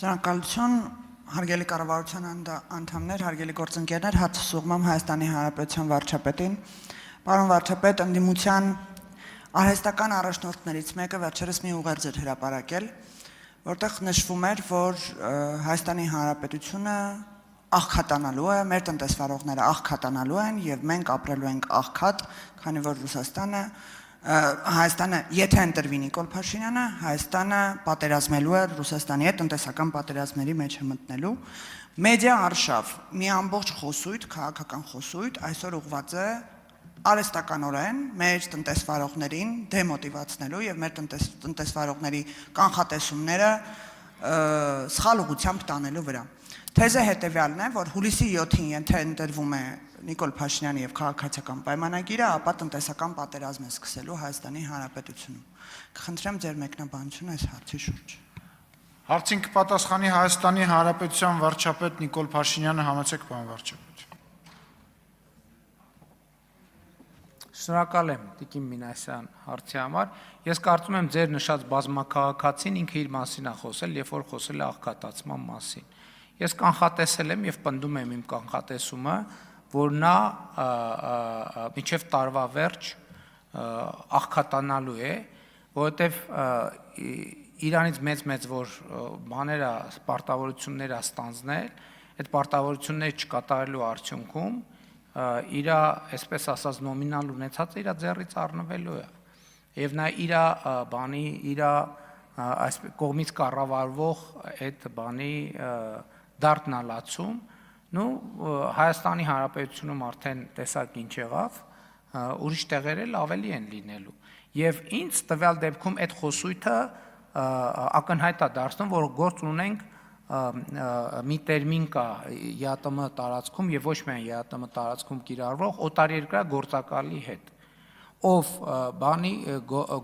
Շնորհակալություն, հարգելի կառավարության անդամներ, հարգելի գործընկերներ, հատուկ ուղղմամբ Հայաստանի Հանրապետության վարչապետին։ Պարոն վարչապետ, ընդդիմության արհեստական առաջնորդներից մեկը վերջերս մի ուղերձ էր հրապարակել, որտեղ նշվում էր, որ Հայաստանի Հանրապետությունը աղքատանալու է, մեր տնտեսվարողները աղքատանալու են եւ մենք ապրելու ենք աղքատ, քանի որ Հայաստանը, եթե ընտրվի Նիկոլ Փաշինյանը, Հայաստանը պատերազմելու է Ռուսաստանի հետ, տնտեսական պատերազմների մեջ է մտնելու։ Մեդիա արշավ, մի ամբողջ խոսույթ, քաղաքական խոսույթ այսօր ուղղված է արհեստականորեն մեր տնտեսվարողներին դեմոտիվացնելու եւ մեր տնտեսվարողների կանխատեսումները սխալ ուղղությամբ տանելու վրա։ Թեզը հետևյալն է, որ հուլիսի 7-ին եթե ընտրվում է Նիկոլ Փաշինյանի եւ քաղաքացիական պայմանագիրը, ապա տնտեսական պատերազմ է սկսելու Հայաստանի Հանրապետությունում։ Կխնդրեմ ձեր մեկնաբանությունը այս հարցի շուրջ։ Հարցին կպատասխանի Հայաստանի Հանրապետության վարչապետ Նիկոլ Փաշինյանը, համեցեք պարոն վարչապետ։ Շնորհակալ եմ Տիկին Մինասյան հարցի համար։ Ես կարծում եմ ձեր նշած բազմաքաղաքացին ինքը իր մասին է խոսել, երբ որ խոսել է աղքատացման մասին։ Ես կանխատեսել եմ եւ պնդում եմ իմ կանխատեսումը, որ նա մինչև տարվա վերջ աղքատանալու է, որովհետև Իրանից մեծ որ բաները պարտավորություններ ստանձնել, այդ պարտավորությունները չկատարելու արդյունքում իր, այսպես ասած, նոմինալ ունեցածը իր ձեռից առնվելու է։ Եվ նա իր կողմից կառավարվող այդ բանի դարտնալացում Հայաստանի Հանրապետությունում արդեն տեսակ ինչ եղավ, ուրիշ տեղեր էլ ավելի են լինելու։ Եվ ինձ տվյալ դեպքում այդ խոսույթը ակնհայտ է դարձնում, որ գործ ունենք մի տերմին կա ԵԱՏՄ տարածքում եւ ոչ միայն ԵԱՏՄ տարածքում կիրառվող օտարերկրյա գործակալի հետ, ով բանի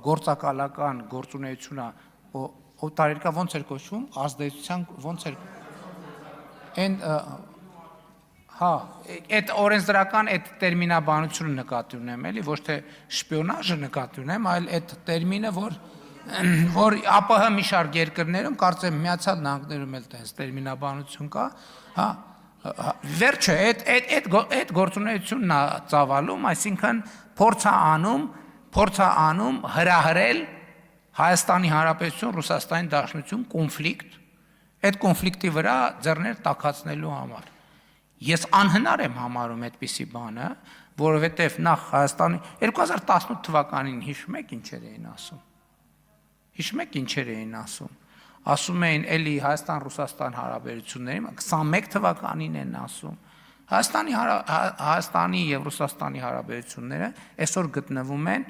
գործակալական գործունեությունը օտարերկրյա ոնց էր կոչվում, ազդեցության ոնց էր Հա, այդ օրենսդրական այդ տերմինաբանությունը նկատի ունեմ, էլի, ոչ թե շպիոնաժը նկատի ունեմ, այլ այդ տերմինը, որ ԱՊՀ մի շարք երկրներում, կարծեմ Միացյալ Նահանգներում էլ տես տերմինաբանություն կա, հա, վերջը այդ գործունեությունն է ծավալում, այսինքն փորձ է անում հրահրել Հայաստանի Հանրապետություն, Ռուսաստանի Դաշնություն կոնֆլիկտ, այդ կոնֆլիկտի վրա ձեռներ տաքացնելու համար։ Ես անհնար եմ համարում այդպիսի բանը, որովհետև նախ Հայաստանի 2018 թվականին հիշում եք ինչեր էին ասում։ Հիշում եք ինչեր էին ասում։ Ասում էին էլի Հայաստան-Ռուսաստան հարաբերությունների 21 թվականին են ասում։ Հայաստանի եւ Ռուսաստանի հարաբերությունները այսօր գտնվում են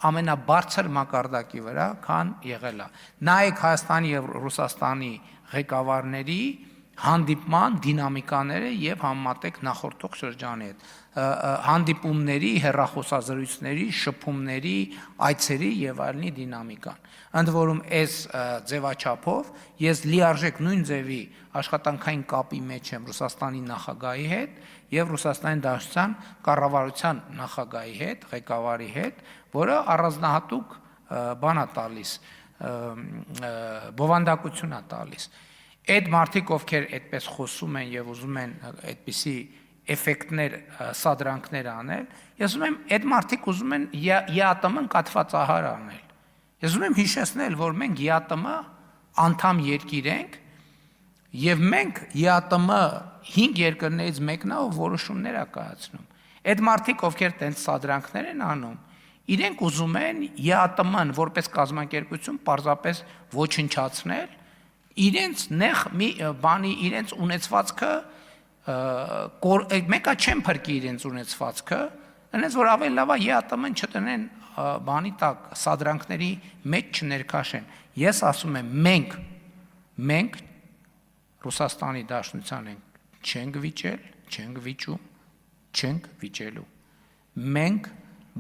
ամենաբարձր մակարդակի վրա, քան եղել է։ Նայեք Հայաստանի եւ Ռուսաստանի ղեկավարների հանդիպման դինամիկաները եւ համատեք նախորդող շրջանի հետ, հանդիպումների, հեռախոսազրույցների, շփումների, այցերի եւ այլնի դինամիկան։ Ընդ որում այս ձևաչափով ես լիարժեք նույն ձևի աշխատանքային կապի մեջ եմ Ռուսաստանի նախագահի հետ եւ Ռուսաստանի Դաշնության կառավարության նախագահի հետ, ղեկավարի հետ, որը առանձնահատուկ բան է տալիս, բովանդակություն է տալիս։ Այդ մարդիկ, ովքեր այդպես խոսում են եւ ուզում են այդպիսի էֆեկտներ, սադրանքներ անել, ես ուզում եմ այդ մարդիկ ուզում են ԵԱՏՄ-ն կաթվածահար անել։ Ես ուզում եմ հիշեցնել, որ մենք ԵԱՏՄ անդամ երկիր ենք եւ մենք ԵԱՏՄ 5 երկրներից մեկն է, ով որոշումներ է կայացնում։ Այդ մարդիկ, ովքեր տենց սադրանքներ են անում, իրենք ուզում են ԵԱՏՄ-ն որպես կազմակերպություն պարզապես ոչնչացնել իրենց նեղ մի բանի իրենց ունեցվածքը մեկը չեն փրկի իրենց ունեցվածքը, այնպես որ ավելի լավ է ԵԱՏՄ-ն չտնեն բանի տակ սադրանքների մեջ չներքաշեն։ Ես ասում եմ մենք Ռուսաստանի Դաշնության չենք վիճել, չենք վիճում, չենք վիճելու։ Մենք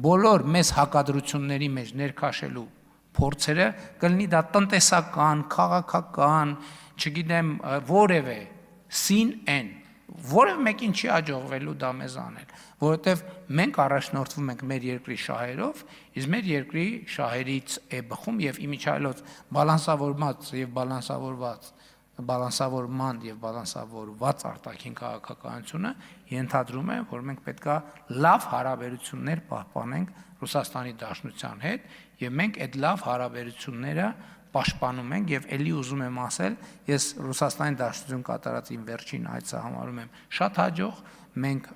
բոլոր մեզ հակադրությունների մեջ ներքաշելու փորձերը կլինի դա տնտեսական, քաղաքական, չգիտեմ, որևէ սին են, որևէ մեկին չի աջողվելու դա մեզ անել, որովհետև մենք առաջնորդվում ենք մեր երկրի շահերով, իսկ մեր երկրի շահերից է բխում եւ իմիջիայլոց բալանսավորված եւ բալանսավորված բալանսավորման եւ բալանսավորված արտաքին քաղաքականությունը ենթադրում է, որ մենք պետքա լավ հարաբերություններ պահպանենք Ռուսաստանի Դաշնության հետ եւ մենք այդ լավ հարաբերությունները պաշտպանում ենք եւ ելի ուզում եմ ասել, ես Ռուսաստանի Դաշնություն կատարած իմ վերջին այցը համարում եմ շատ հաջող, մենք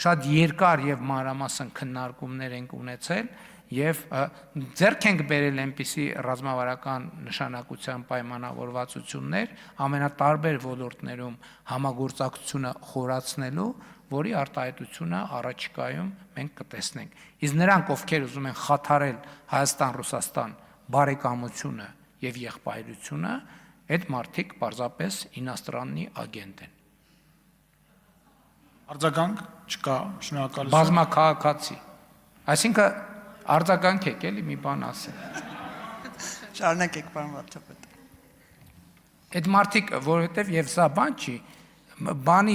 շատ երկար եւ մանրամասն քննարկումներ ենք ունեցել եւ ձեռք ենք բերել այնպիսի ռազմավարական նշանակության պայմանավորվածություններ ամենատարբեր ոլորտներում համագործակցությունը խորացնելու, որի արտահայտությունը առաջիկայում մենք կտեսնենք։ Իսկ նրանք, ովքեր ուզում են խաթարել Հայաստան-Ռուսաստան բարեկամությունը եւ եղբայրությունը, այդ մարդիկ պարզապես ինաստրաննի ագենտ են։ Արձագանք չկա, շնորհակալություն։ Բազմաքաղաքացի։ Այսինքն արձագանք եք էլի մի բան ասել։ Շարունակեք, պարոն վարչապետ։ Այդ մարդիկ, որովհետև եւ սա բան չի, բան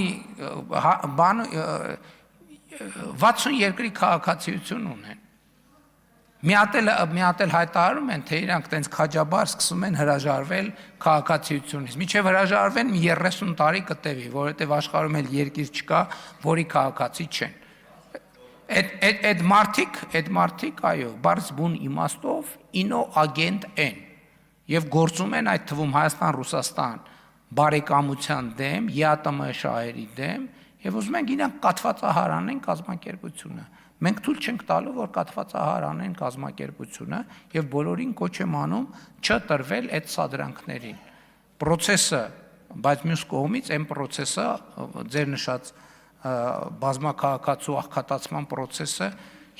60 երկրի քաղաքացիություն ունեն։ Մի հատ էլ հայտարարում են, թե իրանք տենց քաջաբար սկսում են հրաժարվել քաղաքացիությունից։ Միջև հրաժարվեն 30 տարի կտևի, որովհետև աշխարհում էլ երկիր չկա, որի քաղաքացի չեն։ Այդ մարդիկ, այո, բարձ բուն իմաստով ինոագենտ են եւ գործում են այդ թվում Հայաստան-Ռուսաստան բարեկամության դեմ, ԵԱՏՄ շահերի դեմ եւ ուզում են իրանք կաթվածահարանեն կազմակերպությունը։ Մենք թույլ չենք տալու, որ կաթվածահարանեն կազմակերպությունը եւ բոլորին կոչ եմ անում չտրվել այդ սադրանքներին։ Պրոցեսը, բայց մյուս կողմից այն պրոցեսը ձեր նշած բազմաքաղաքացու աղքատացման պրոցեսը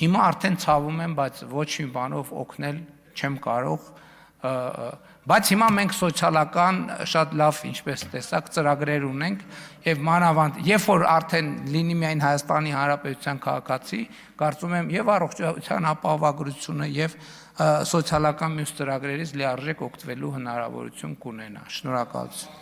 հիմա արդեն ցավում եմ, բայց ոչ մի բանով օգնել չեմ կարող, բայց հիմա մենք սոցիալական շատ լավ, ինչպես տեսակ, ծրագրեր ունենք եւ մանավանդ, երբ որ արդեն լինի միայն Հայաստանի Հանրապետության քաղաքացի, կարծում եմ եւ առողջության ապահովագրությունը եւ սոցիալական մյուս ծրագրերից լիարժեք օգտվելու հնարավորություն կունենա։ Շնորհակալություն։